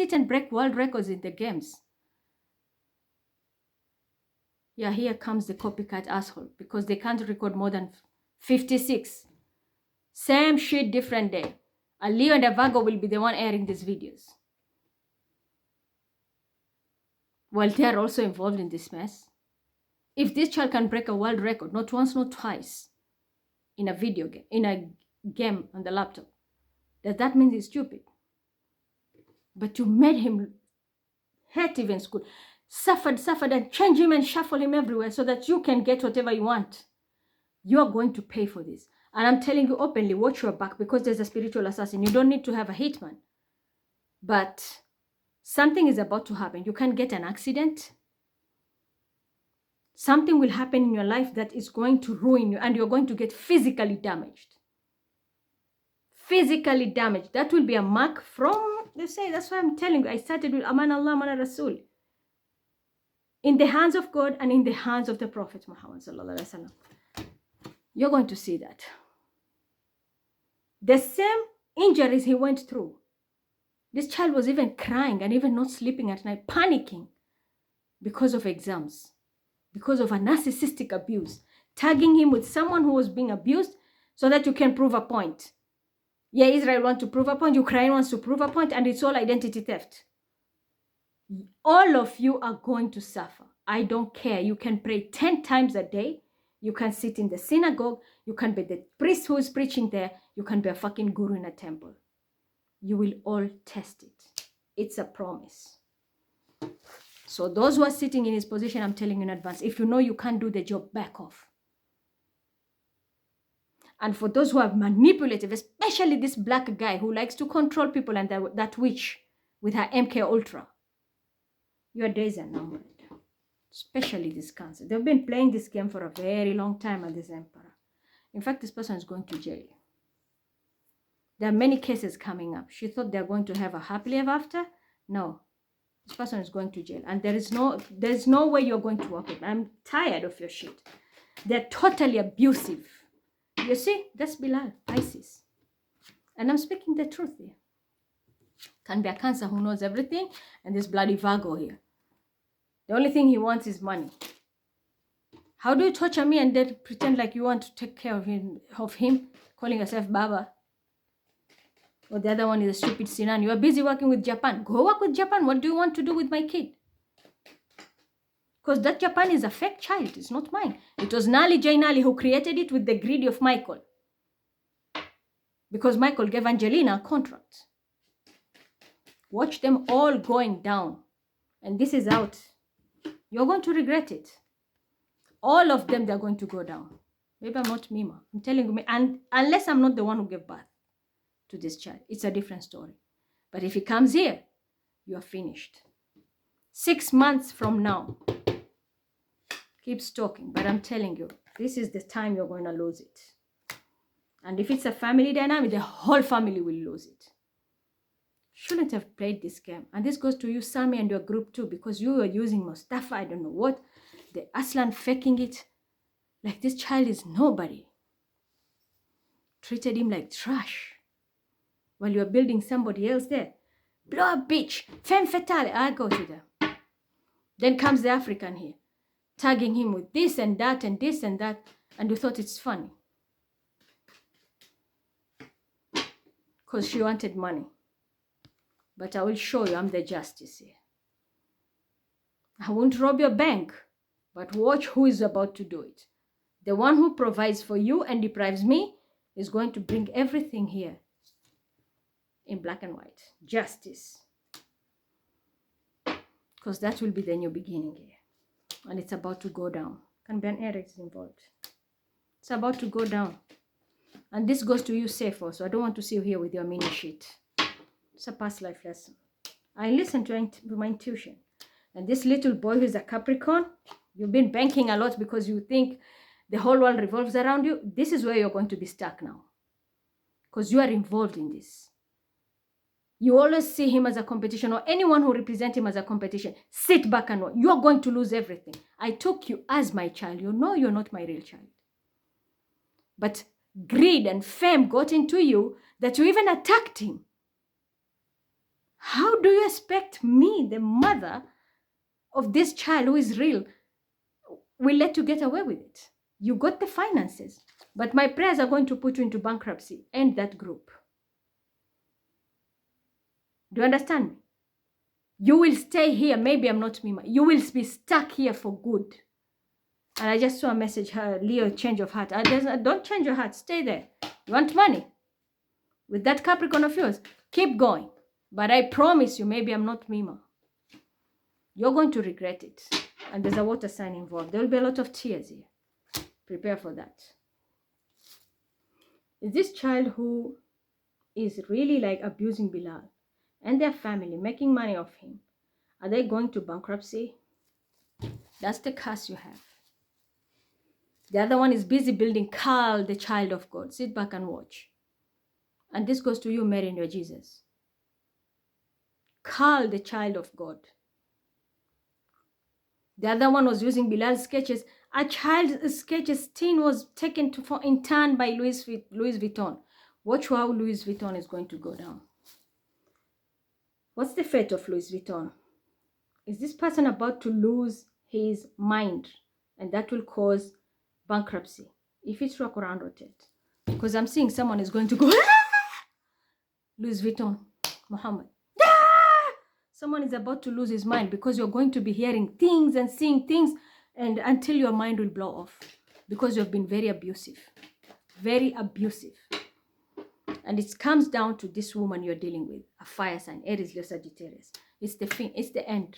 sit and break world records in the games. Yeah, here comes the copycat asshole, because they can't record more than 56. Same shit, different day. And Leo and Avago will be the one airing these videos. Well, they are also involved in this mess. If this child can break a world record, not once, not twice, in a video game, in a game on the laptop, does that mean he's stupid? But you made him hate even school, suffered, and change him and shuffle him everywhere so that you can get whatever you want. You're going to pay for this. And I'm telling you openly, watch your back, because there's a spiritual assassin. You don't need to have a hitman. But something is about to happen. You can get an accident. Something will happen in your life that is going to ruin you, and you're going to get physically damaged. Physically damaged. That will be a mark from, they say, that's why I'm telling you, I started with Aman Allah, Aman Rasul. In the hands of God and in the hands of the Prophet Muhammad sallallahu alaihi wasallam. You're going to see that. The same injuries he went through. This child was even crying and even not sleeping at night, panicking because of exams, because of a narcissistic abuse, tagging him with someone who was being abused so that you can prove a point. Yeah, Israel wants to prove a point, Ukraine wants to prove a point, and it's all identity theft. All of you are going to suffer. I don't care. You can pray 10 times a day. You can sit in the synagogue. You can be the priest who is preaching there. You can be a fucking guru in a temple. You will all test it. It's a promise. So those who are sitting in his position, I'm telling you in advance, if you know you can't do the job, back off. And for those who are manipulative, especially this black guy who likes to control people, and that witch with her MK Ultra, your days are numbered. Especially this cancer. They've been playing this game for a very long time at this emperor. In fact, this person is going to jail. There are many cases coming up. She thought they're going to have a happily ever after. No. This person is going to jail. And there's no way you're going to work with me. I'm tired of your shit. They're totally abusive. You see, that's Bilal, Isis. And I'm speaking the truth here. Can be a cancer who knows everything, and this bloody Virgo here. The only thing he wants is money. How do you torture me and then pretend like you want to take care of him, calling yourself Baba? Or the other one is a stupid Sinan. You are busy working with Japan. Go work with Japan. What do you want to do with my kid? Because that Japan is a fake child. It's not mine. It was Nali J. Nali who created it with the greed of Michael. Because Michael gave Angelina a contract. Watch them all going down. And this is out. You're going to regret it. All of them, they're going to go down. Maybe I'm not Mima. I'm telling you, and unless I'm not the one who gave birth to this child, it's a different story. But if he comes here, you are finished. 6 months from now, keep stalking. But I'm telling you, this is the time you're going to lose it. And if it's a family dynamic, the whole family will lose it. Shouldn't have played this game. And this goes to you, Sami, and your group too, because you were using Mustafa, I don't know what, the Aslan faking it. Like this child is nobody. Treated him like trash. While you're building somebody else there. Blow up, bitch. Femme fatale. I go to them. Then comes the African here. Tagging him with this and that and this and that. And you thought it's funny. Because she wanted money. But I will show you I'm the justice here. I won't rob your bank, but watch who is about to do it. The one who provides for you and deprives me is going to bring everything here in black and white. Justice. Because that will be the new beginning here. And it's about to go down. Can be an Eric involved. It's about to go down. And this goes to you, safe also. I don't want to see you here with your mini shit. It's a past life lesson. I listen to my intuition. And this little boy who is a Capricorn, you've been banking a lot because you think the whole world revolves around you. This is where you're going to be stuck now. Because you are involved in this. You always see him as a competition, or anyone who represents him as a competition. Sit back and watch. You're going to lose everything. I took you as my child. You know you're not my real child. But greed and fame got into you that you even attacked him. How do you expect me, the mother of this child who is real, will let you get away with it? You got the finances, but my prayers are going to put you into bankruptcy. End that group. Do you understand me? You will stay here. Maybe I'm not Mima. You will be stuck here for good. And I just saw a message, Leo, change of heart. Don't change your heart. Stay there. You want money? With that Capricorn of yours, keep going. But I promise you, maybe I'm not Mima. You're going to regret it. And there's a water sign involved. There will be a lot of tears here. Prepare for that. Is this child who is really like abusing Bilal and their family, making money off him, are they going to bankruptcy? That's the curse you have. The other one is busy building Carl, the child of God. Sit back and watch. And this goes to you, Mary, and your Jesus. Carl, the child of God. The other one was using Bilal's sketches. A child's sketches tin was taken in turn by Louis Vuitton. Watch how Louis Vuitton is going to go down. What's the fate of Louis Vuitton? Is this person about to lose his mind? And that will cause bankruptcy. If it's rock around rotate. Because I'm seeing someone is going to go, Louis Vuitton, Muhammad. Someone is about to lose his mind because you're going to be hearing things and seeing things and until your mind will blow off because you've been very abusive. Very abusive. And it comes down to this woman you're dealing with, a fire sign, Aries, Leo, Sagittarius. It's the end.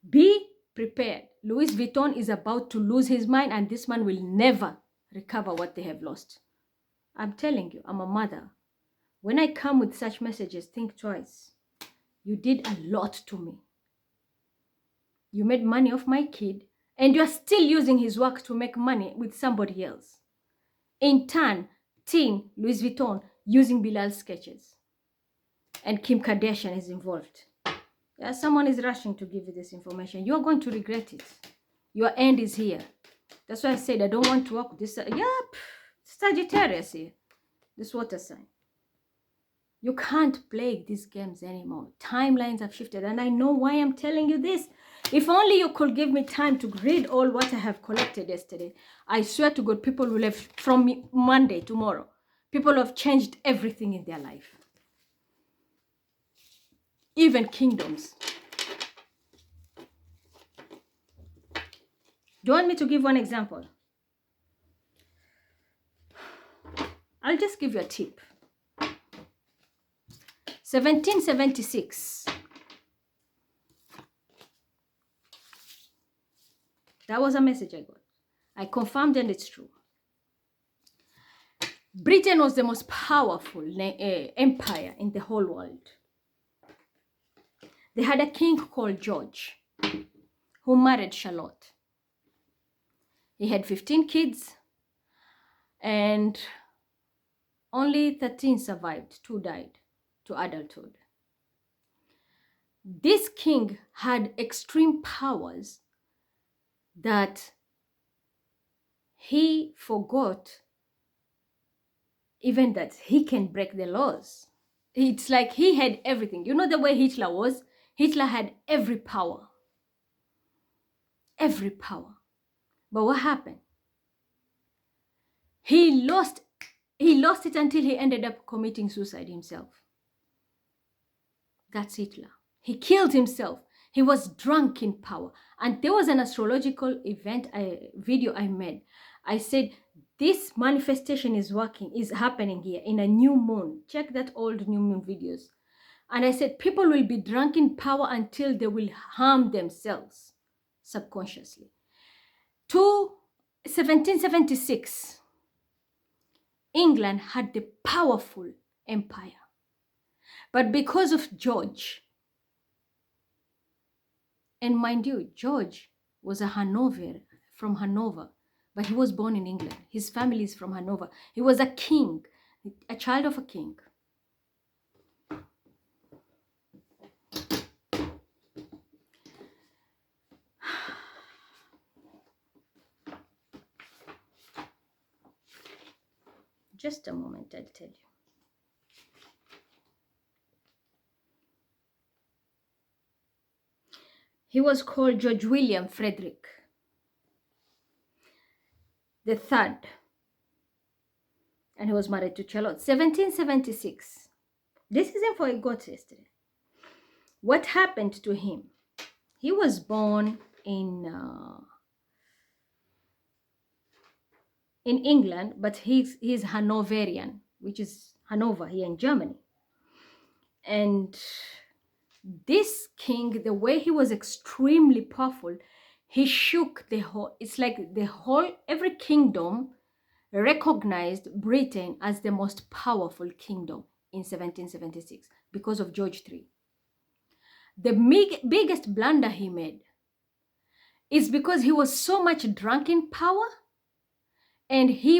Be prepared. Louis Vuitton is about to lose his mind and this man will never recover what they have lost. I'm telling you, I'm a mother. When I come with such messages, think twice. You did a lot to me. You made money off my kid and you're still using his work to make money with somebody else. In turn, Teen, Louis Vuitton, using Bilal's sketches. And Kim Kardashian is involved. Yeah, someone is rushing to give you this information. You're going to regret it. Your end is here. That's why I said I don't want to work with this. Sagittarius here. This water sign. You can't play these games anymore. Timelines have shifted. And I know why I'm telling you this. If only you could give me time to read all what I have collected yesterday. I swear to God, people will have, from Monday, tomorrow, people have changed everything in their life. Even kingdoms. Do you want me to give one example? I'll just give you a tip. 1776. That was a message I got. I confirmed and it's true. Britain was the most powerful empire in the whole world. They had a king called George who married Charlotte. He had 15 kids and only 13 survived. 2 died to adulthood. This king had extreme powers that he forgot even that he can break the laws. It's like he had everything. You know the way Hitler was? Hitler had every power. Every power. But what happened? He lost it until he ended up committing suicide himself. That's Hitler. He killed himself. He was drunk in power. And there was an astrological event, video I made. I said, this manifestation is happening here in a new moon. Check that old new moon videos. And I said, people will be drunk in power until they will harm themselves subconsciously. To 1776, England had the powerful empire. But because of George, and mind you, George was from Hanover, but he was born in England. His family is from Hanover. He was a king, a child of a king. Just a moment, I'll tell you. He was called George William Frederick the Third, and he was married to Charlotte. 1776. This is info I got yesterday. What happened to him? He was born in England, but he's Hanoverian, which is Hanover here in Germany. And this king, the way he was extremely powerful, he shook the whole, it's like the whole, every kingdom recognized Britain as the most powerful kingdom in 1776 because of George III. The biggest blunder he made is because he was so much drunk in power, and he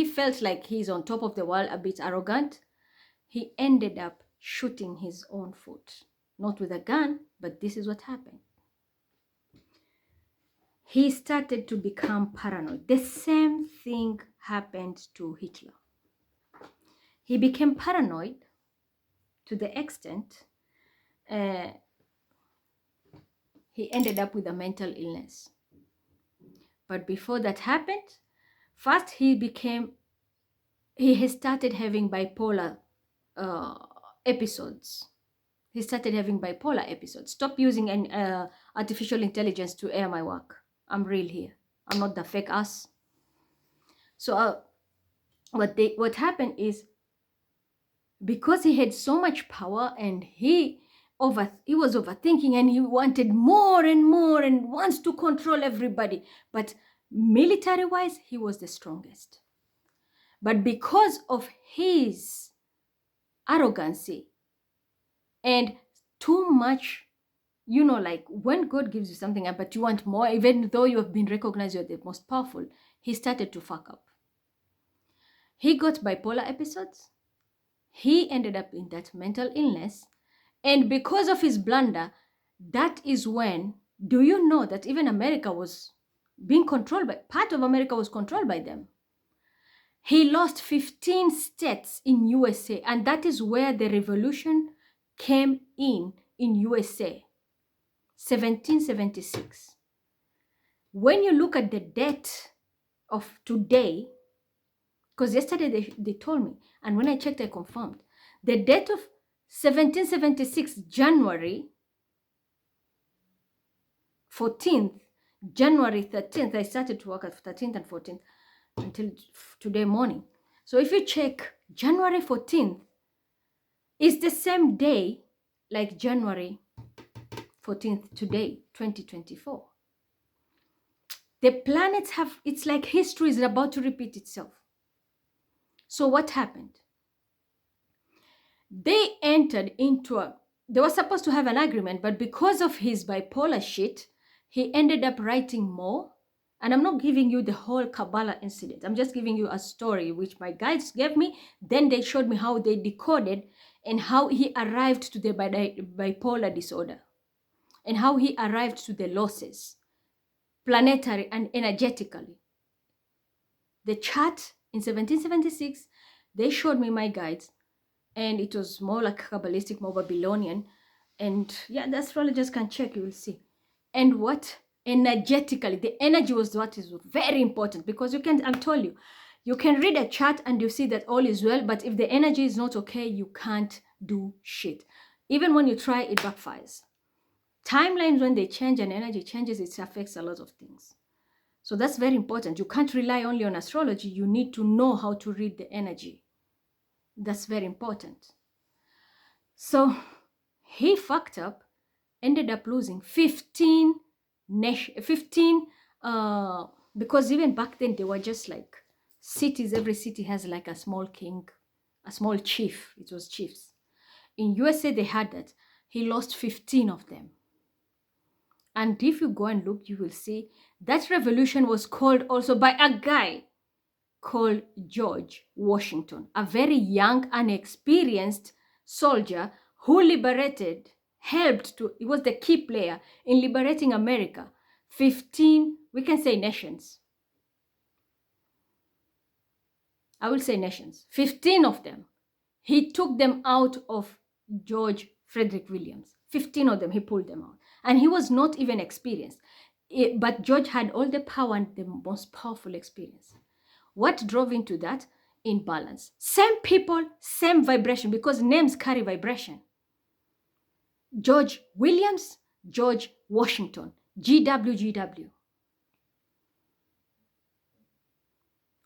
felt like he's on top of the world, a bit arrogant. He ended up shooting his own foot, not with a gun, but this is what happened. He started to become paranoid. The same thing happened to Hitler. He became paranoid to the extent he ended up with a mental illness. But before that happened, first he started having bipolar episodes. He started having bipolar episodes. Stop using an artificial intelligence to air my work. I'm real here. I'm not the fake ass. So what happened is, because he had so much power and he was overthinking, and he wanted more and more and wants to control everybody. But military-wise, he was the strongest. But because of his arrogancy and too much, like when God gives you something, but you want more, even though you have been recognized you're the most powerful, he started to fuck up. He got bipolar episodes. He ended up in that mental illness. And because of his blunder, that is when, do you know that even America was being controlled by, part of America was controlled by them. He lost 15 states in USA, and that is where the revolution came in USA, 1776. When you look at the date of today, because yesterday they told me, and when I checked, I confirmed, the date of 1776, January 14th, January 13th, I started to work at 13th and 14th until today morning. So if you check, January 14th is the same day like January 14th today, 2024. The planets have, it's like history is about to repeat itself. So what happened? They entered into they were supposed to have an agreement, but because of his bipolar shit, he ended up writing more. And I'm not giving you the whole Kabbalah incident. I'm just giving you a story which my guides gave me. Then they showed me how they decoded and how he arrived to the bipolar disorder and how he arrived to the losses, planetary and energetically. The chart in 1776, they showed me, my guides, and it was more like Kabbalistic, more Babylonian. And yeah, the astrologers can check, you will see. And what? Energetically, the energy was what is very important, because you can, I'm telling you, you can read a chart and you see that all is well, but if the energy is not okay, you can't do shit. Even when you try, it backfires. Timelines, when they change and energy changes, it affects a lot of things. So that's very important. You can't rely only on astrology. You need to know how to read the energy. That's very important. So he fucked up, ended up losing 15 because even back then they were just like cities. Every city has like a small king, a small chief. It was chiefs. In USA they had that. He lost 15 of them. And if you go and look, you will see that revolution was called also by a guy called George Washington, a very young, unexperienced soldier who he was the key player in liberating America. 15, we can say nations. I will say nations. 15 of them. He took them out of George Frederick Williams. 15 of them, he pulled them out. And he was not even experienced. But George had all the power and the most powerful experience. What drove into that? Imbalance. Same people, same vibration, because names carry vibration. George Williams, George Washington, GWGW.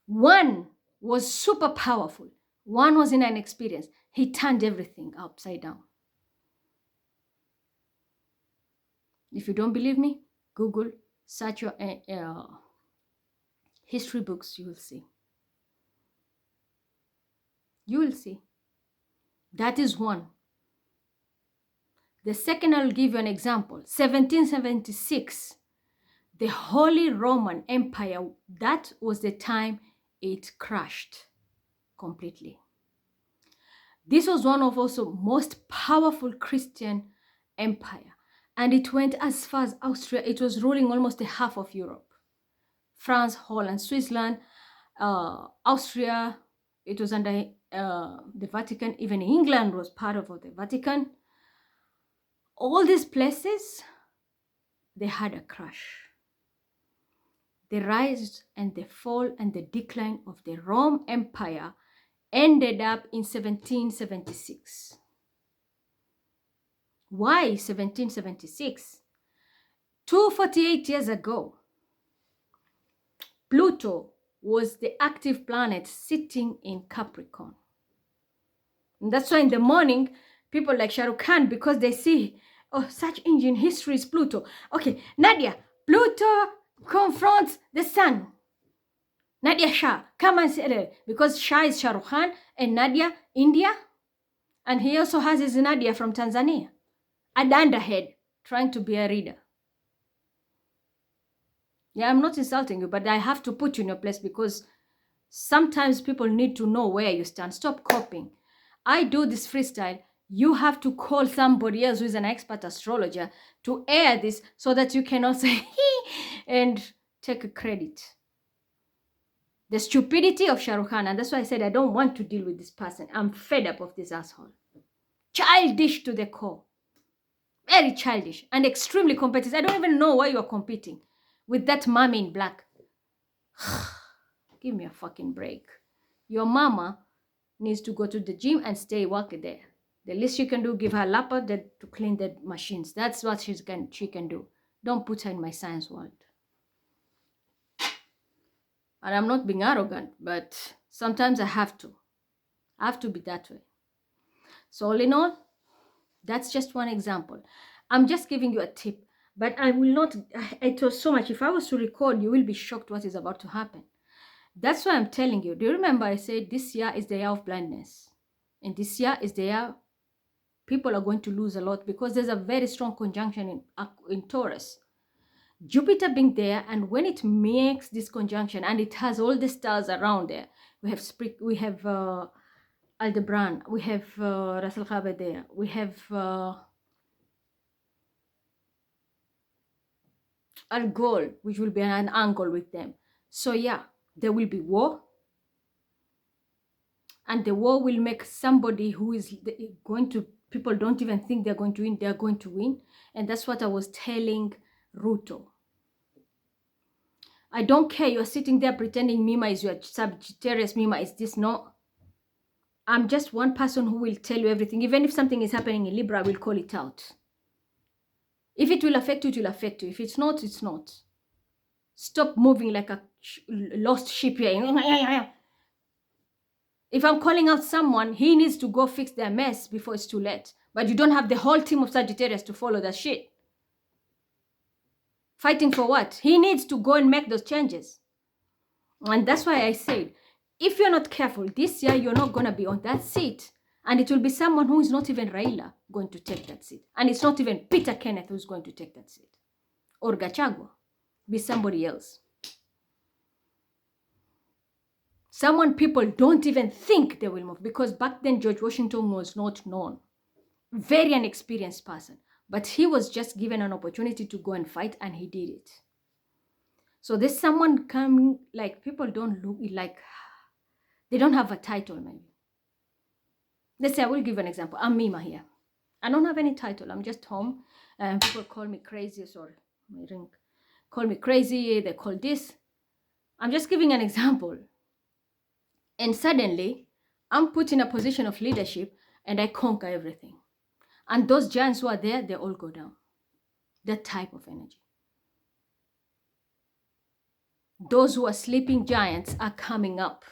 One was super powerful. One was inexperienced. He turned everything upside down. If you don't believe me, Google, search your history books, you will see. You will see. That is one. The second, I'll give you an example. 1776, the Holy Roman Empire, that was the time it crashed completely. This was one of also most powerful Christian empire. And it went as far as Austria. It was ruling almost a half of Europe. France, Holland, Switzerland, Austria, it was under the Vatican. Even England was part of the Vatican. All these places, they had a crash. The rise and the fall and the decline of the Rome Empire ended up in 1776. Why 1776? 248 years ago, Pluto was the active planet sitting in Capricorn. And that's why in the morning, people like Shah Rukh Khan, because they see, oh, such ancient history is Pluto. Okay, Nadia, Pluto confronts the sun. Nadia Shah, come and say it. Because Shah is Shah Rukh Khan and Nadia, India. And he also has his Nadia from Tanzania. A dunderhead, trying to be a reader. Yeah, I'm not insulting you, but I have to put you in your place because sometimes people need to know where you stand. Stop copying. I do this freestyle. You have to call somebody else who is an expert astrologer to air this so that you can also and take a credit. The stupidity of Shah Rukh Khan, and that's why I said I don't want to deal with this person. I'm fed up of this asshole. Childish to the core. Very childish and extremely competitive. I don't even know why you're competing with that mommy in black. Give me a fucking break. Your mama needs to go to the gym and stay working there. The least you can do, give her a laptop to clean the machines. That's what she can do. Don't put her in my science world. And I'm not being arrogant, but sometimes I have to. I have to be that way. So all in all, that's just one example. I'm just giving you a tip, but I will not, it was so much. If I was to record, you will be shocked what is about to happen. That's why I'm telling you. Do you remember I said this year is the year of blindness? And this year is the year people are going to lose a lot because there's a very strong conjunction in Taurus. Jupiter being there, and when it makes this conjunction and it has all the stars around there, we have Aldebaran, we have Ras Al Khaimah there, we have Algol, which will be an angle with them. So yeah, there will be war, and the war will make somebody who is going to, people don't even think they're going to win, they're going to win. And that's what I was telling Ruto. I don't care, you're sitting there pretending Mima is your Sagittarius, Mima is this. No, I'm just one person who will tell you everything. Even if something is happening in Libra, I will call it out. If it will affect you, it will affect you. If it's not, it's not. Stop moving like a lost sheep here. If I'm calling out someone, he needs to go fix their mess before it's too late. But you don't have the whole team of Sagittarius to follow that shit. Fighting for what? He needs to go and make those changes. And that's why I said, if you're not careful, this year you're not going to be on that seat. And it will be someone who is not even Raila going to take that seat. And it's not even Peter Kenneth who's going to take that seat. Or Gachagua. Be somebody else. Someone people don't even think they will move. Because back then George Washington was not known. Very inexperienced person. But he was just given an opportunity to go and fight, and he did it. So there's someone coming, like, people don't look like, they don't have a title maybe. Let's say, I will give an example. I'm Mima here. I don't have any title. I'm just home. And people call me crazy. Sorry, my ring. Call me crazy. They call this. I'm just giving an example. And suddenly, I'm put in a position of leadership and I conquer everything. And those giants who are there, they all go down. That type of energy. Those who are sleeping giants are coming up.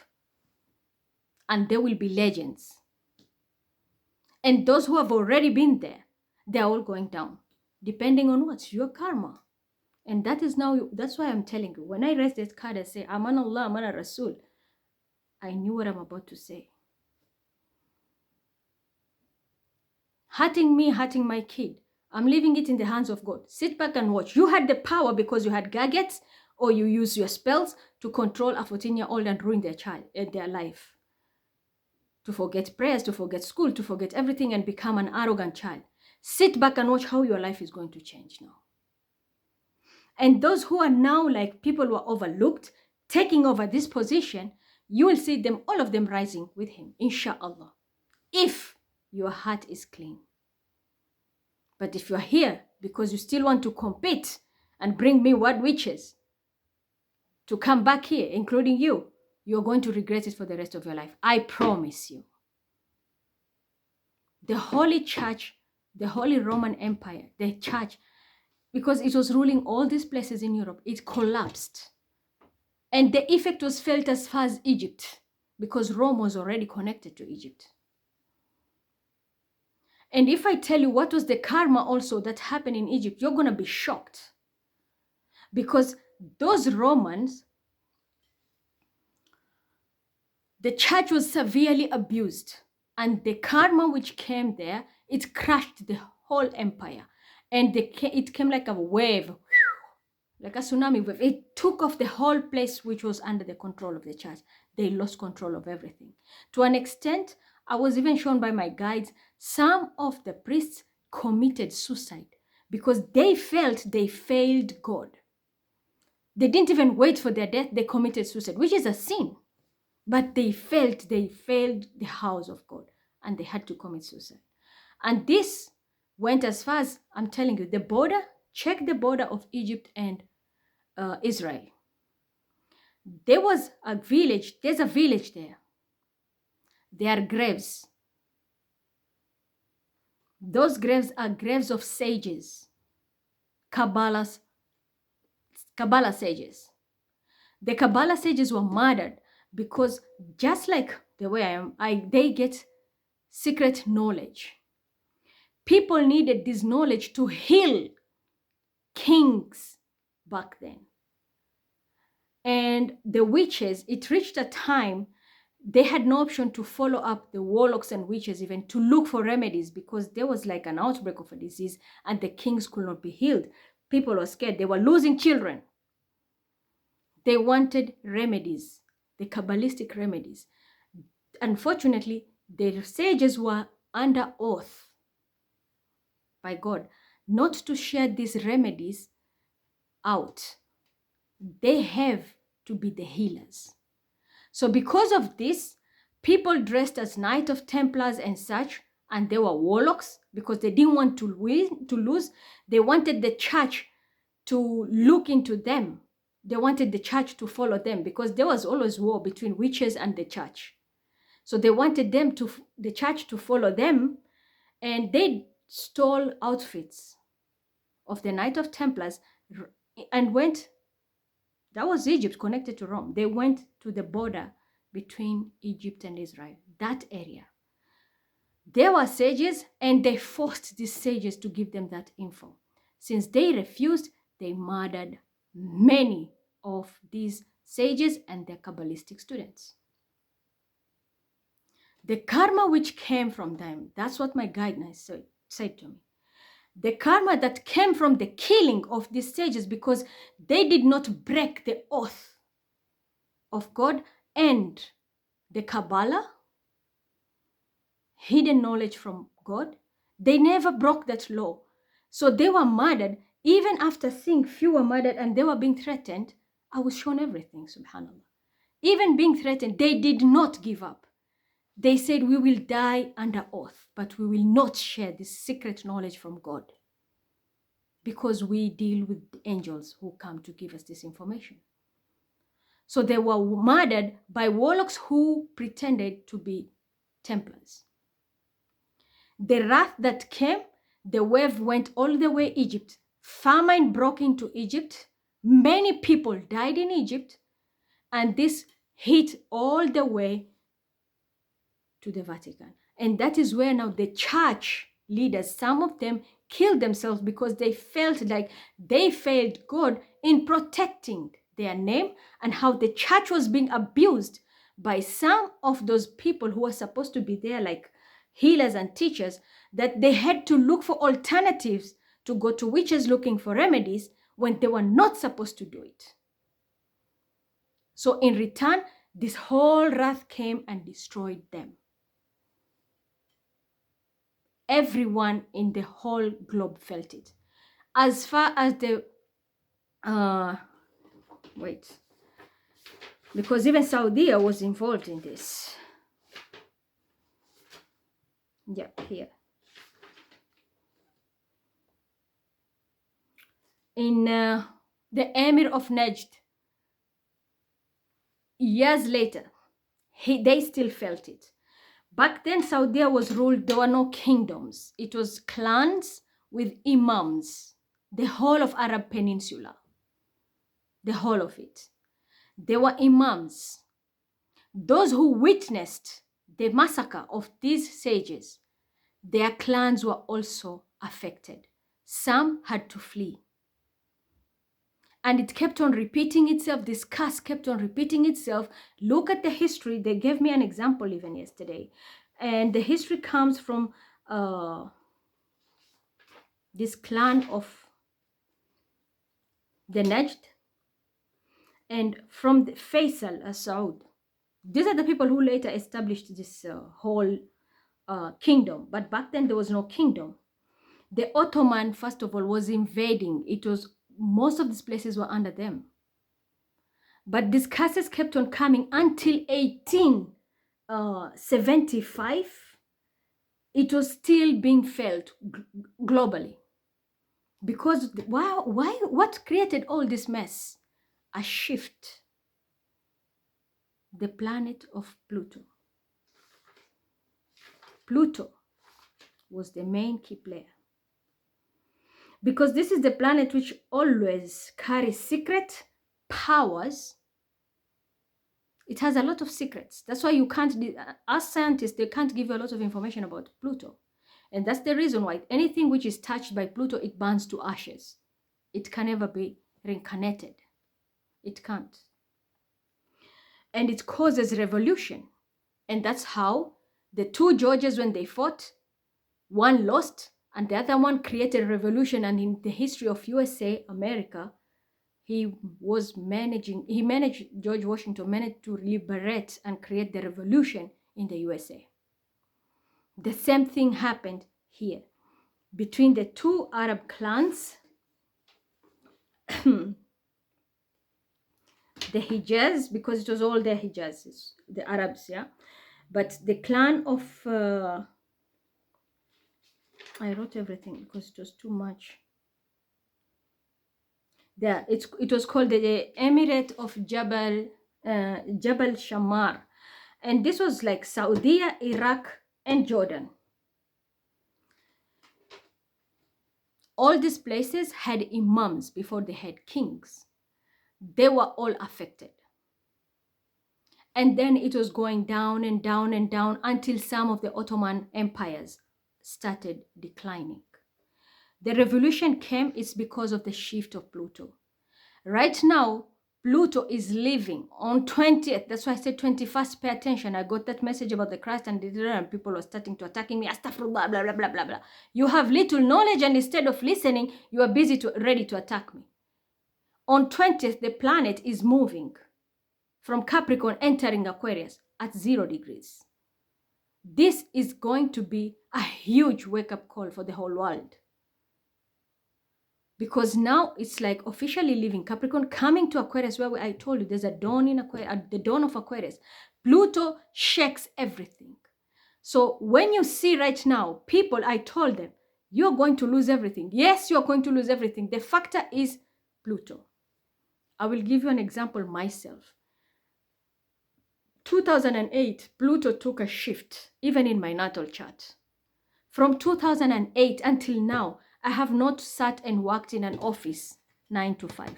And they will be legends. And those who have already been there, they're all going down. Depending on what's your karma. And that's why I'm telling you, when I raise that card and say, Aman Allah, Aman Rasul, I knew what I'm about to say. Hurting me, hurting my kid. I'm leaving it in the hands of God. Sit back and watch. You had the power because you had gadgets or you use your spells to control a 14-year-old and ruin their life. To forget prayers, to forget school, to forget everything and become an arrogant child. Sit back and watch how your life is going to change now. And those who are now like people who are overlooked, taking over this position, you will see them, all of them rising with him, inshallah. If your heart is clean. But if you're here because you still want to compete and bring me word witches to come back here, including you, you're going to regret it for the rest of your life. I promise you. The Holy Church, the Holy Roman Empire, the church, because it was ruling all these places in Europe, it collapsed. And the effect was felt as far as Egypt, because Rome was already connected to Egypt. And if I tell you what was the karma also that happened in Egypt, you're going to be shocked. Because those Romans, the church was severely abused. And the karma which came there, it crushed the whole empire. And it came like a wave, like a tsunami wave. It took off the whole place which was under the control of the church. They lost control of everything. To an extent, I was even shown by my guides, some of the priests committed suicide because they felt they failed God. They didn't even wait for their death, they committed suicide, which is a sin. But they felt they failed the house of God and they had to commit suicide. And this went as far as, I'm telling you, the border, check the border of Egypt and Israel. There was a village, there's a village there. There are graves. Those graves are graves of sages, Kabbalah sages. The Kabbalah sages were murdered because just like the way I am, they get secret knowledge. People needed this knowledge to heal kings back then. And the witches, it reached a time they had no option to follow up the warlocks and witches, even to look for remedies, because there was like an outbreak of a disease and the kings could not be healed. People were scared. They were losing children. They wanted remedies, the Kabbalistic remedies. Unfortunately, the sages were under oath by God not to share these remedies out. They have to be the healers. So because of this, people dressed as Knight of Templars and such, and they were warlocks because they didn't want to lose. They wanted the church to look into them. They wanted the church to follow them because there was always war between witches and the church. So they wanted the church to follow them, and they stole outfits of the Knight of Templars and went. That was Egypt connected to Rome. They went to the border between Egypt and Israel, that area. There were sages and they forced these sages to give them that info. Since they refused, they murdered many of these sages and their Kabbalistic students. The karma which came from them, that's what my guide said to me. The karma that came from the killing of these sages because they did not break the oath of God and the Kabbalah, hidden knowledge from God. They never broke that law. So they were murdered. Even after seeing few were murdered and they were being threatened, I was shown everything, subhanAllah. Even being threatened, they did not give up. They said, we will die under oath, but we will not share this secret knowledge from God, because we deal with angels who come to give us this information. So they were murdered by warlocks who pretended to be Templars. The wrath that came, the wave went all the way Egypt. Famine broke into Egypt. Many people died in Egypt. And this hit all the way to the Vatican. And that is where now the church leaders, some of them killed themselves because they felt like they failed God in protecting their name, and how the church was being abused by some of those people who were supposed to be there like healers and teachers, that they had to look for alternatives to go to witches looking for remedies when they were not supposed to do it. So in return, this whole wrath came and destroyed them. Everyone in the whole globe felt it. As far as the, because even Saudi was involved in this. Yeah, here. In the Emir of Najd, years later, they still felt it. Back then, Saudi was ruled, there were no kingdoms. It was clans with imams, the whole of Arab Peninsula, the whole of it. There were imams. Those who witnessed the massacre of these sages, their clans were also affected. Some had to flee. And it kept on repeating itself. This curse kept on repeating itself. Look at the history. They gave me an example even yesterday. And the history comes from this clan of the Najd and from the Faisal Saud. These are the people who later established this whole kingdom. But back then there was no kingdom. The Ottoman, first of all, was invading. It was, most of these places were under them. But these curses kept on coming until 1875. It was still being felt globally. Because what created all this mess? A shift. The planet of Pluto. Pluto was the main key player. Because this is the planet which always carries secret powers. It has a lot of secrets. That's why you can't, as scientists, they can't give you a lot of information about Pluto. And that's the reason why anything which is touched by Pluto, it burns to ashes. It can never be reincarnated. It can't. And it causes revolution. And that's how the two Georges, when they fought, one lost and the other one created a revolution. And in the history of USA, America, George Washington managed to liberate and create the revolution in the USA. The same thing happened here. Between the two Arab clans, the Hijaz, because it was all the Hijaz, the Arabs, yeah. But the clan of, I wrote everything because it was too much. It was called the Emirate of Jabal Shammar. And this was like Saudi, Iraq, and Jordan. All these places had imams before they had kings. They were all affected. And then it was going down and down and down until some of the Ottoman empires started declining. The revolution came, it's because of the shift of Pluto. Right now, Pluto is leaving on 20th. That's why I said 21st, pay attention. I got that message about the Christ and people were starting to attacking me. Astaghfirullah, blah, blah, blah, blah, blah. You have little knowledge, and instead of listening, you are ready to attack me. On 20th, the planet is moving from Capricorn entering Aquarius at 0 degrees. This is going to be a huge wake-up call for the whole world. Because now it's like officially leaving Capricorn, coming to Aquarius, where I told you there's a dawn in Aquarius, at the dawn of Aquarius. Pluto shakes everything. So when you see right now, people, I told them, you're going to lose everything. Yes, you're going to lose everything. The factor is Pluto. I will give you an example myself. 2008, Pluto took a shift, even in my natal chart. From 2008 until now, I have not sat and worked in an office 9 to 5.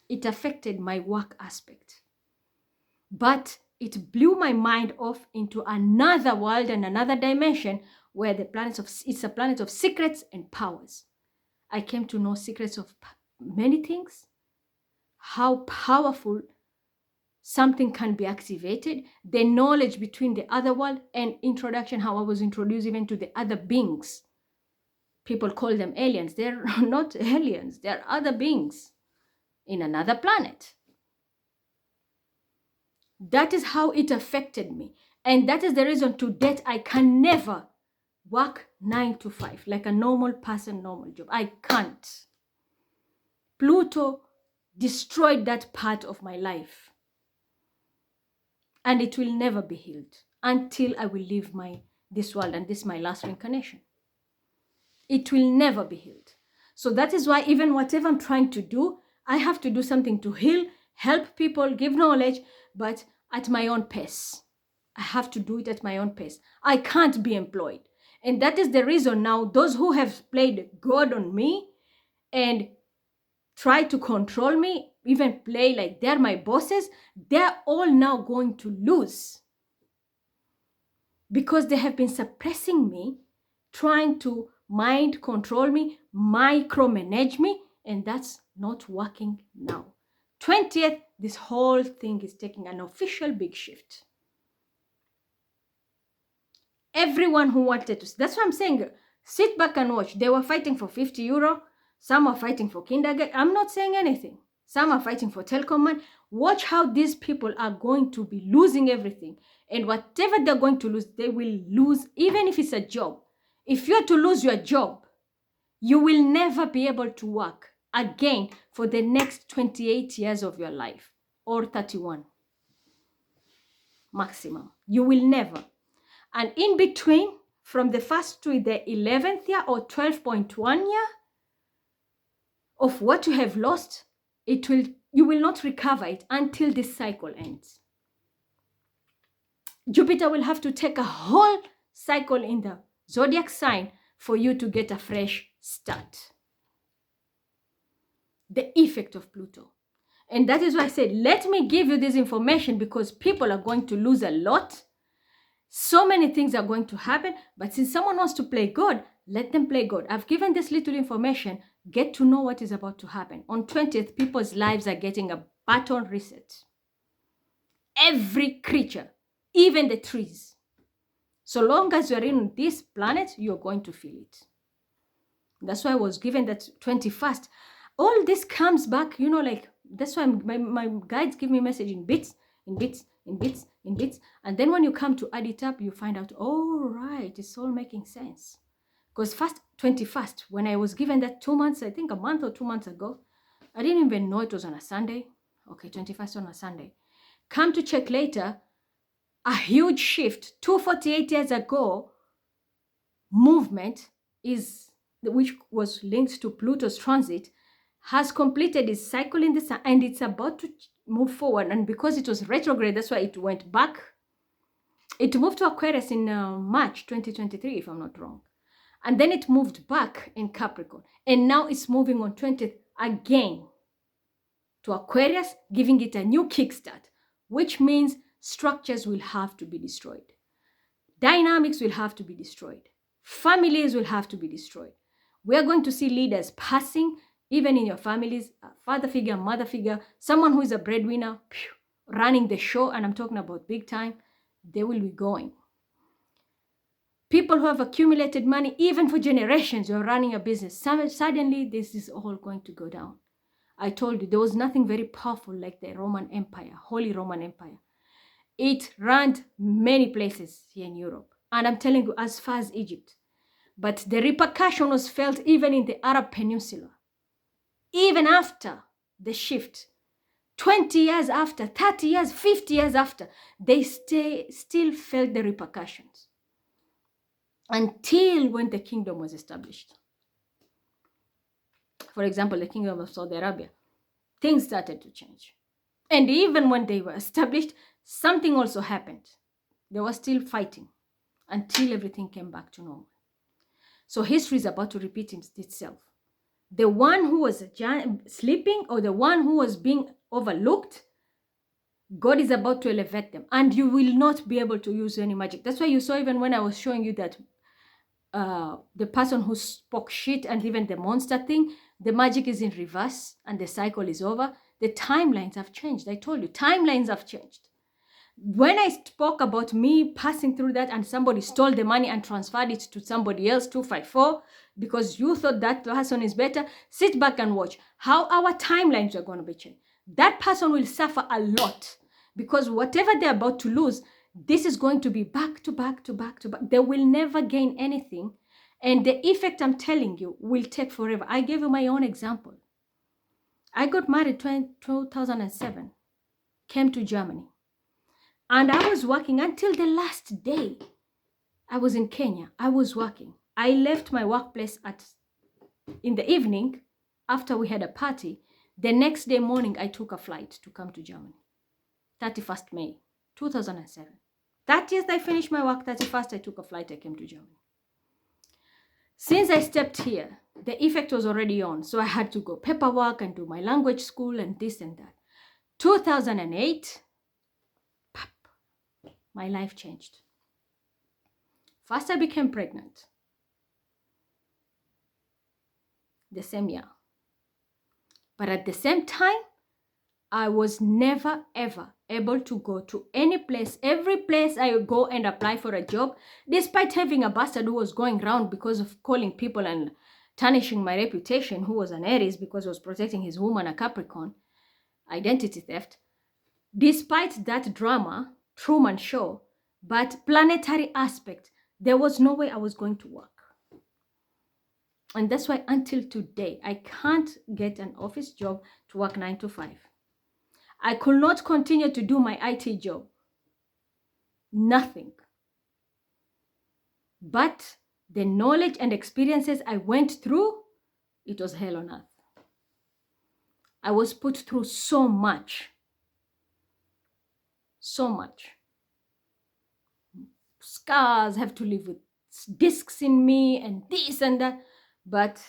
It affected my work aspect. But it blew my mind off into another world and another dimension where it's a planet of secrets and powers. I came to know secrets of many things, how powerful something can be activated, the knowledge between the other world, and introduction, how I was introduced even to the other beings. People call them aliens. They're not aliens. They're other beings in another planet. That is how it affected me. And that is the reason to date I can never work 9 to 5 like a normal person, normal job. I can't. Pluto destroyed that part of my life. And it will never be healed until I will leave this world, and this is my last reincarnation. It will never be healed. So that is why even whatever I'm trying to do, I have to do something to heal, help people, give knowledge, but at my own pace. I have to do it at my own pace. I can't be employed. And that is the reason now those who have played God on me and try to control me, even play like they're my bosses, they're all now going to lose. Because they have been suppressing me, trying to mind control me, micromanage me, and that's not working now. 20th, this whole thing is taking an official big shift. Everyone who wanted to, that's what I'm saying, sit back and watch. They were fighting for 50 euro. Some are fighting for kindergarten. I'm not saying anything. Some are fighting for telecom man. Watch how these people are going to be losing everything. And whatever they're going to lose, they will lose, even if it's a job. If you're to lose your job, you will never be able to work again for the next 28 years of your life, or 31 maximum. You will never. And in between, from the first to the 11th year or 12.1 year of what you have lost, you will not recover it until this cycle ends. Jupiter will have to take a whole cycle in the zodiac sign for you to get a fresh start. The effect of Pluto. And that is why I said, let me give you this information, because people are going to lose a lot. So many things are going to happen. But since someone wants to play God, let them play God. I've given this little information. Get to know what is about to happen. On 20th, people's lives are getting a baton reset. Every creature, even the trees. So long as you're in this planet, you're going to feel it. That's why I was given that 21st. All this comes back, like, that's why my guides give me message in bits, in bits, in bits, in bits. And then when you come to add it up, you find out, oh, right, it's all making sense. Because 21st, when I was given that 2 months, I think a month or 2 months ago, I didn't even know it was on a Sunday. Okay, 21st on a Sunday. Come to check later, a huge shift. 248 years ago, movement which was linked to Pluto's transit, has completed its cycle in the sun, and it's about to move forward. And because it was retrograde, that's why it went back. It moved to Aquarius in March 2023, if I'm not wrong. And then it moved back in Capricorn. And now it's moving on 20th again to Aquarius, giving it a new kickstart, which means structures will have to be destroyed. Dynamics will have to be destroyed. Families will have to be destroyed. We are going to see leaders passing, even in your families, a father figure, mother figure, someone who is a breadwinner, running the show, and I'm talking about big time, they will be going. People who have accumulated money, even for generations, you're running a business. Suddenly, this is all going to go down. I told you, there was nothing very powerful like the Roman Empire, Holy Roman Empire. It ran many places here in Europe. And I'm telling you, as far as Egypt. But the repercussion was felt even in the Arab Peninsula. Even after the shift, 20 years after, 30 years, 50 years after, they still felt the repercussions. until when the kingdom was established. For example, the kingdom of Saudi Arabia, things started to change. And even when they were established, something also happened. They were still fighting until everything came back to normal. So history is about to repeat itself. The one who was sleeping or the one who was being overlooked, God is about to elevate them, and you will not be able to use any magic. That's why you saw, even when I was showing you that the person who spoke shit and even the monster thing, the magic is in reverse and the cycle is over. The timelines have changed. I told you, timelines have changed. When I spoke about me passing through that and somebody stole the money and transferred it to somebody else, 254, because you thought that person is better, sit back and watch how our timelines are going to be changed. That person will suffer a lot, because whatever they're about to lose, this is going to be back to back to back to back. They will never gain anything. And the effect, I'm telling you, will take forever. I gave you my own example. I got married in 2007, came to Germany. And I was working until the last day. I was in Kenya. I was working. I left my workplace in the evening after we had a party. The next day morning, I took a flight to come to Germany. 31st May, 2007. 30th, I finished my work. 31st, I took a flight. I came to Germany. Since I stepped here, the effect was already on. So I had to go paperwork and do my language school and this and that. 2008, my life changed. First, I became pregnant. The same year. But at the same time, I was never, ever able to go to any place. Every place I would go and apply for a job, despite having a bastard who was going around because of calling people and tarnishing my reputation, who was an Aries because he was protecting his woman, a Capricorn, identity theft. Despite that drama, Truman Show, but planetary aspect, there was no way I was going to work. And that's why until today, I can't get an office job to work 9 to 5. I could not continue to do my IT job. Nothing. But the knowledge and experiences I went through, it was hell on earth. I was put through so much. So much. Scars, have to live with discs in me and this and that. But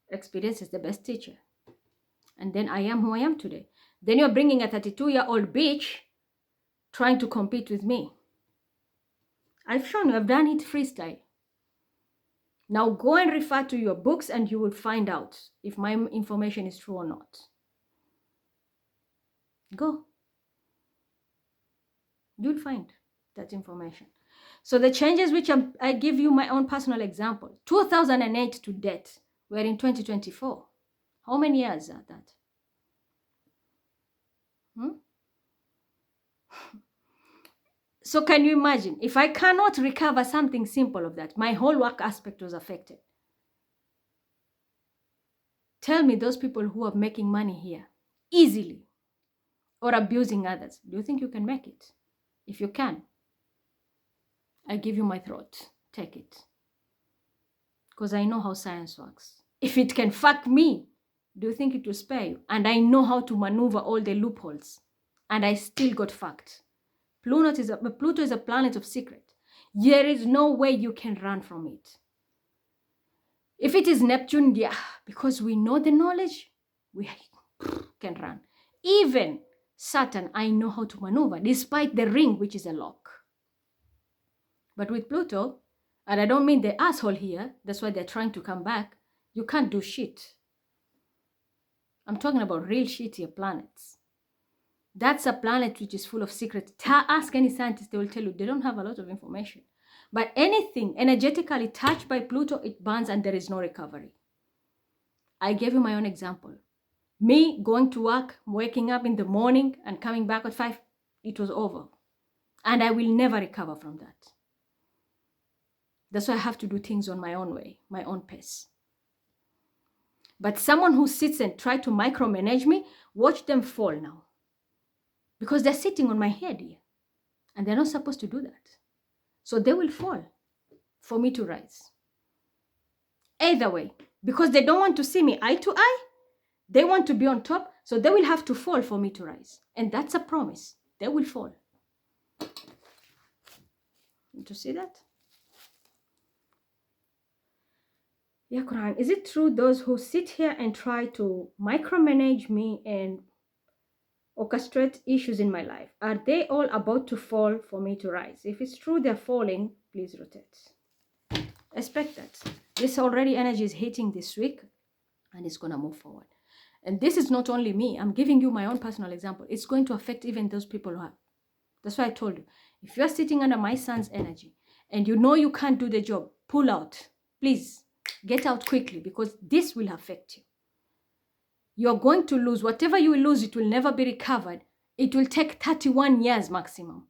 experience is the best teacher. And then I am who I am today. Then you're bringing a 32-year-old bitch trying to compete with me. I've shown you, I've done it freestyle. Now go and refer to your books and you will find out if my information is true or not. Go. You'll find that information. So the changes which I give you my own personal example. 2008 to date. We're in 2024. How many years are that? So can you imagine? If I cannot recover something simple of that, my whole work aspect was affected. Tell me those people who are making money here easily or abusing others, do you think you can make it? If you can, I give you my throat. Take it. Because I know how science works. If it can fuck me, do you think it will spare you? And I know how to maneuver all the loopholes. And I still got fucked. Pluto is a planet of secret. There is no way you can run from it. If it is Neptune, yeah, because we know the knowledge, we can run. Even Saturn, I know how to maneuver, despite the ring, which is a lock. But with Pluto, and I don't mean the asshole here, that's why they're trying to come back, you can't do shit. I'm talking about real shittier planets. That's a planet which is full of secrets. Ask any scientist, they will tell you they don't have a lot of information. But anything energetically touched by Pluto, it burns and there is no recovery. I gave you my own example. Me going to work, waking up in the morning and coming back at 5, it was over. And I will never recover from that. That's why I have to do things on my own way, my own pace. But someone who sits and tries to micromanage me, watch them fall now. Because they're sitting on my head here. And they're not supposed to do that. So they will fall. for me to rise. Either way, because they don't want to see me eye to eye. They want to be on top, so they will have to fall for me to rise. And that's a promise. They will fall. Did you see that? Yeah, Quran. Is it true those who sit here and try to micromanage me and orchestrate issues in my life, are they all about to fall for me to rise? If it's true they're falling, please rotate. Expect that. This already energy is hitting this week and it's going to move forward. And this is not only me. I'm giving you my own personal example. It's going to affect even those people who have. That's why I told you. If you're sitting under my son's energy and you know you can't do the job, pull out. Please get out quickly because this will affect you. You're going to lose. Whatever you will lose, it will never be recovered. It will take 31 years maximum.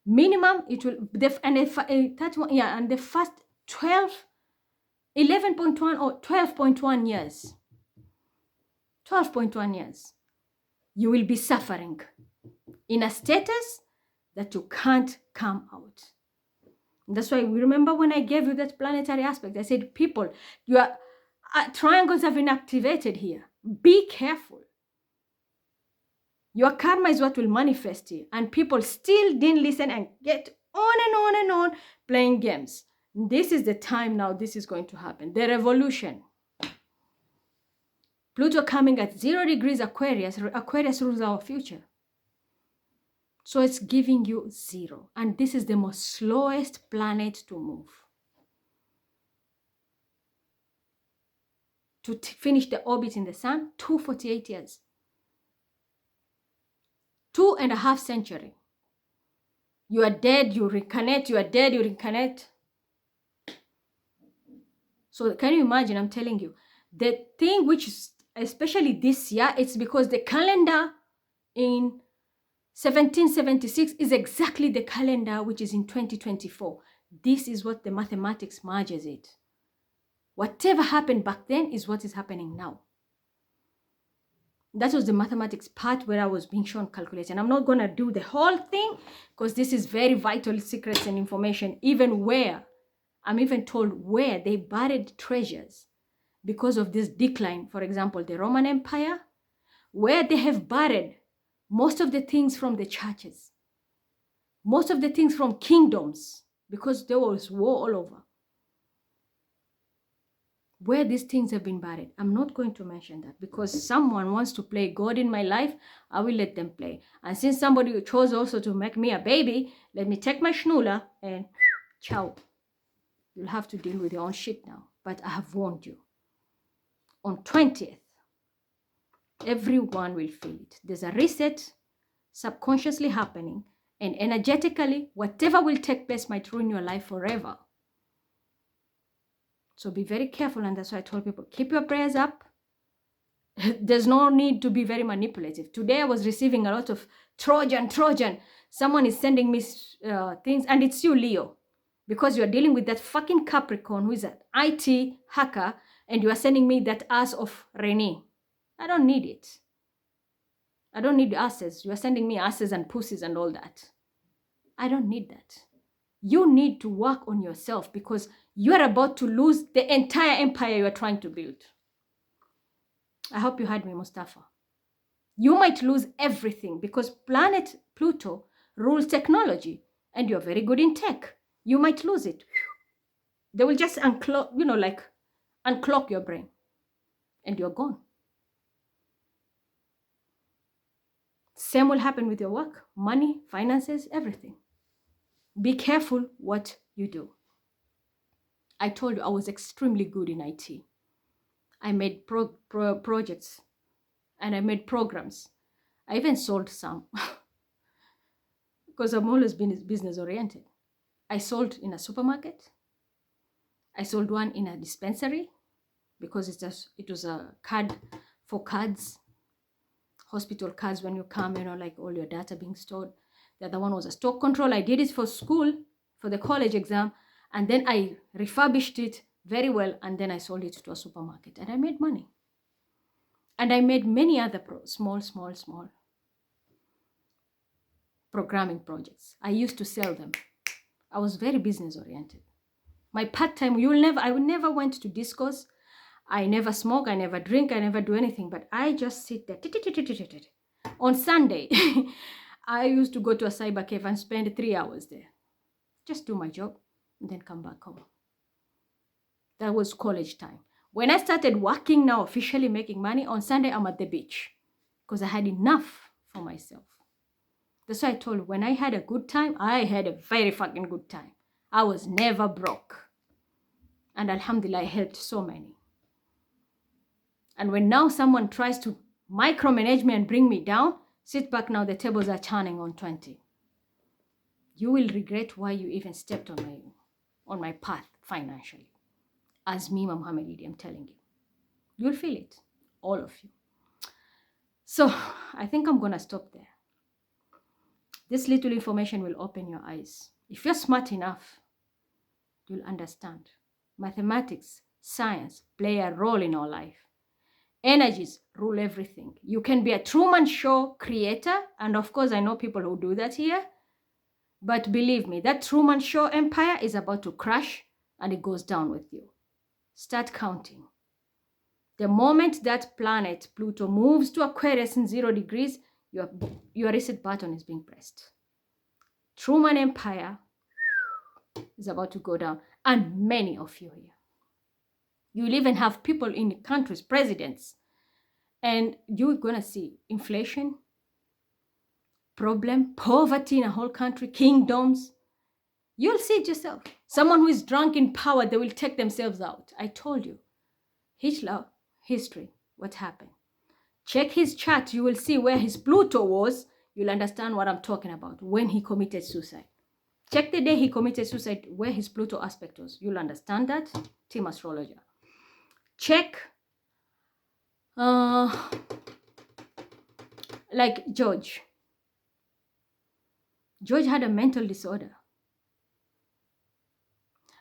Minimum, it will, and the first 11.1 or 12.1 years, 12.1 years, you will be suffering in a status that you can't come out. And that's why we remember when I gave you that planetary aspect, I said, people, your triangles have been activated here. Be careful. Your karma is what will manifest here. And people still didn't listen and get on and on and on playing games. This is the time now this is going to happen. The revolution. Pluto coming at 0 degrees Aquarius. Aquarius rules our future. So it's giving you 0. And this is the most slowest planet to move. To finish the orbit in the sun, 248 years. 2.5 centuries. You are dead, you reincarnate, you are dead, you reincarnate. So can you imagine, I'm telling you, the thing which is, especially this year, it's because the calendar in 1776 is exactly the calendar which is in 2024. This is what the mathematics merges it. Whatever happened back then is what is happening now. That was the mathematics part where I was being shown calculation. I'm not going to do the whole thing because this is very vital secrets and information, even where, I'm even told where they buried treasures because of this decline. For example, the Roman Empire, where they have buried most of the things from the churches, most of the things from kingdoms, because there was war all over. Where these things have been buried. I'm not going to mention that because someone wants to play God in my life. I will let them play. And since somebody chose also to make me a baby, let me take my schnuller and ciao. You'll have to deal with your own shit now. But I have warned you. On 20th, everyone will feel it. There's a reset subconsciously happening. And energetically, whatever will take place might ruin your life forever. So be very careful, and that's why I told people, keep your prayers up. There's no need to be very manipulative. Today I was receiving a lot of Trojan. Someone is sending me things, and it's you, Leo, because you're dealing with that fucking Capricorn who is an IT hacker, and you are sending me that ass of Renee. I don't need it. I don't need asses. You are sending me asses and pussies and all that. I don't need that. You need to work on yourself because you are about to lose the entire empire you are trying to build. I hope you heard me, Mustafa. You might lose everything because planet Pluto rules technology and you're very good in tech. You might lose it. They will just uncloak, uncloak your brain and you're gone. Same will happen with your work, money, finances, everything. Be careful what you do. I told you I was extremely good in IT. I made projects and I made programs. I even sold some because I'm always been business oriented. I sold in a supermarket. I sold one in a dispensary because it was a card for cards, hospital cards when you come, like all your data being stored. The other one was a stock control. I did it for school, for the college exam, and then I refurbished it very well, and then I sold it to a supermarket, and I made money. And I made many other small programming projects. I used to sell them. I was very business oriented. My part-time, I would never went to discos. I never smoke, I never drink, I never do anything, but I just sit there. On Sunday, I used to go to a cyber cave and spend 3 hours there. Just do my job and then come back home. That was college time. When I started working now, officially making money, on Sunday I'm at the beach because I had enough for myself. That's why I told you, when I had a good time, I had a very fucking good time. I was never broke. And alhamdulillah, I helped so many. And when now someone tries to micromanage me and bring me down, sit back now, the tables are turning on 20. You will regret why you even stepped on my path financially. As me, Muhammad Idi, I'm telling you. You'll feel it, all of you. So I think I'm going to stop there. This little information will open your eyes. If you're smart enough, you'll understand. Mathematics, science play a role in our life. Energies rule everything. You can be a Truman Show creator, and of course I know people who do that here, but believe me, that Truman Show empire is about to crash and it goes down with you. Start counting. The moment that planet Pluto moves to Aquarius in 0 degrees, your reset button is being pressed. Truman empire is about to go down, and many of you here. You'll even have people in countries, presidents, and you're going to see inflation, problem, poverty in a whole country, kingdoms. You'll see it yourself. Someone who is drunk in power, they will take themselves out. I told you. Hitler, history, what happened? Check his chart. You will see where his Pluto was. You'll understand what I'm talking about when he committed suicide. Check the day he committed suicide, where his Pluto aspect was. You'll understand that. Team astrologer. Check like George. George had a mental disorder.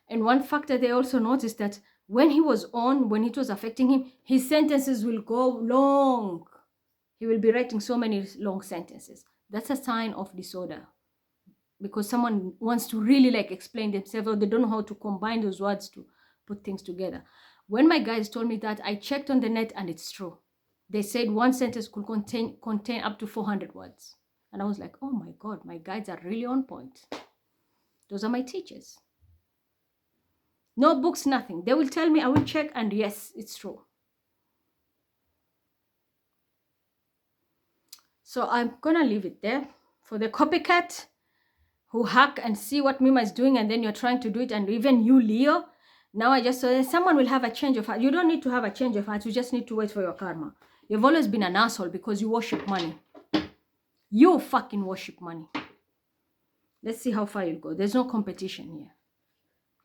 And one factor they also noticed that when it was affecting him, his sentences will go long. He will be writing so many long sentences. That's a sign of disorder. Because someone wants to really explain themselves, or they don't know how to combine those words to put things together. When my guys told me that, I checked on the net and it's true. They said one sentence could contain up to 400 words. And I was like, oh my God, my guides are really on point. Those are my teachers. No books, nothing. They will tell me, I will check, and yes, it's true. So I'm gonna leave it there. For the copycat who hack and see what Mima is doing, and then you're trying to do it, and even you, Leo, now I just saw someone will have a change of heart. You don't need to have a change of heart. You just need to wait for your karma. You've always been an asshole because you worship money. You fucking worship money. Let's see how far you'll go. There's no competition here.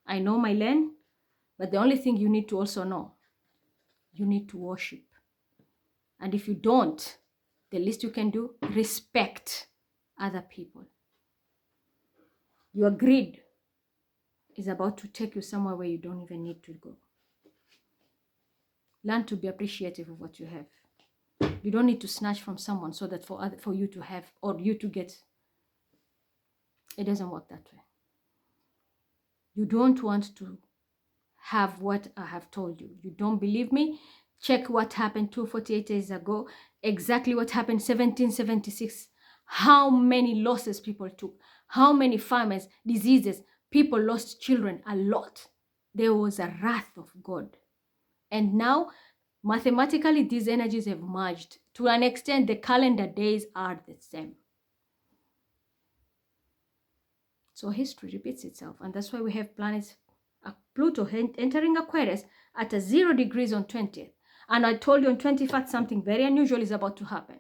I know my lane, but the only thing you need to also know, you need to worship. And if you don't, the least you can do, respect other people. Your greed is about to take you somewhere where you don't even need to go. Learn to be appreciative of what you have. You don't need to snatch from someone so that for you to have or you to get. It doesn't work that way. You don't want to have what I have told you. You don't believe me? Check what happened 248 days ago. Exactly what happened 1776. How many losses people took. How many famines, diseases. People lost children a lot. There was a wrath of God. And now, mathematically, these energies have merged. To an extent, the calendar days are the same. So history repeats itself. And that's why we have planets, Pluto entering Aquarius at 0 degrees on 20th. And I told you on 21st, something very unusual is about to happen.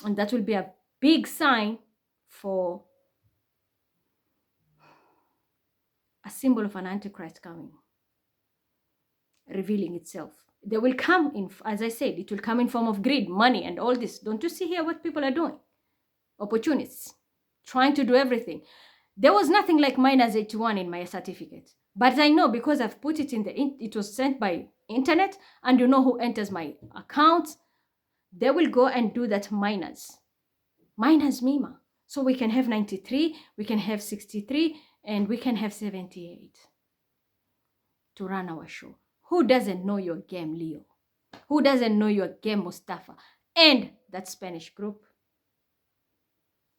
And that will be a big sign for a symbol of an Antichrist coming, revealing itself. They will come in, as I said, it will come in form of greed, money, and all this. Don't you see here what people are doing? Opportunists, trying to do everything. There was nothing like -81 in my certificate. But I know because I've put it it was sent by internet, and you know who enters my account. They will go and do that minus Mima. So we can have 93, we can have 63, and we can have 78 to run our show. Who doesn't know your game, Leo? Who doesn't know your game, Mustafa? And that Spanish group?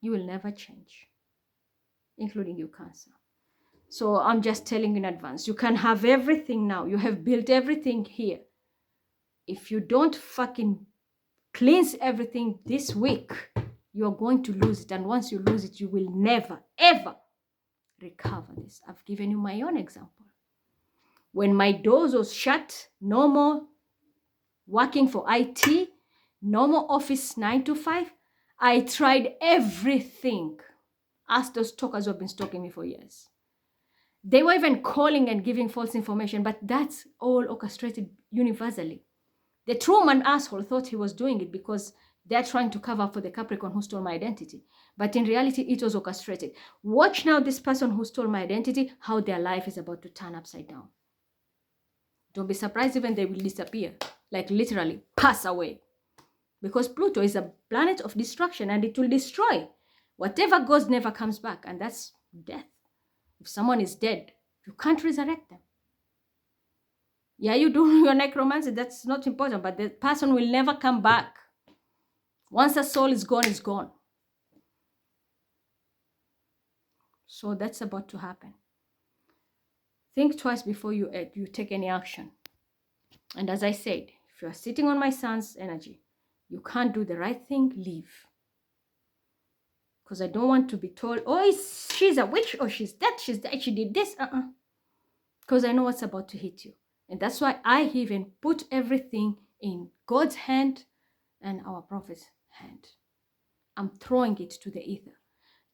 You will never change, including you, Cancer. So I'm just telling you in advance, you can have everything now. You have built everything here. If you don't fucking cleanse everything this week, you're going to lose it. And once you lose it, you will never, ever recover this. I've given you my own example. When my doors was shut, no more working for IT, no more office 9 to 5, I tried everything. Ask those stalkers who have been stalking me for years. They were even calling and giving false information, but that's all orchestrated universally. The Truman asshole thought he was doing it because they're trying to cover for the Capricorn who stole my identity. But in reality, it was orchestrated. Watch now this person who stole my identity, how their life is about to turn upside down. Don't be surprised even they will disappear, like literally pass away. Because Pluto is a planet of destruction and it will destroy. Whatever goes never comes back, and that's death. If someone is dead, you can't resurrect them. Yeah, you do your necromancy, that's not important, but the person will never come back. Once the soul is gone, it's gone. So that's about to happen. Think twice before you take any action. And as I said, if you are sitting on my son's energy, you can't do the right thing, leave. Because I don't want to be told, oh, she's a witch, or she's that, she did this. Because I know what's about to hit you. And that's why I even put everything in God's hand and our prophet's hand. I'm throwing it to the ether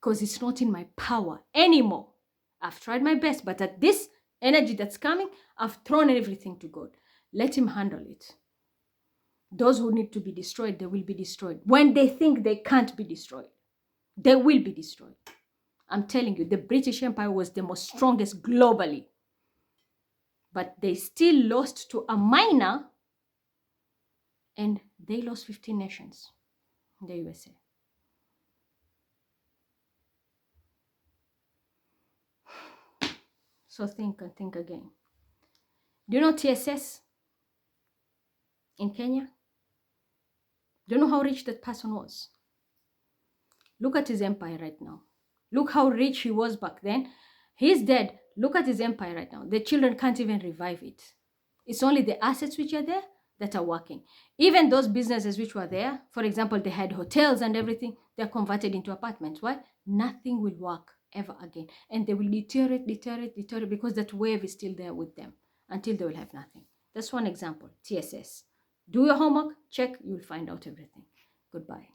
because it's not in my power anymore. I've tried my best, but at this energy that's coming, I've thrown everything to God. Let him handle it. Those who need to be destroyed, they will be destroyed. When they think they can't be destroyed, they will be destroyed. I'm telling you, the British Empire was the most strongest globally. But they still lost to a minor, and they lost 15 nations in the USA. So think and think again. Do you know TSS in Kenya? Do you know how rich that person was? Look at his empire right now. Look how rich he was back then. He's dead. Look at his empire right now. The children can't even revive it. It's only the assets which are there that are working. Even those businesses which were there, for example, they had hotels and everything, they're converted into apartments. Why? Nothing will work ever again. And they will deteriorate because that wave is still there with them until they will have nothing. That's one example, TSS. Do your homework, check, you'll find out everything. Goodbye.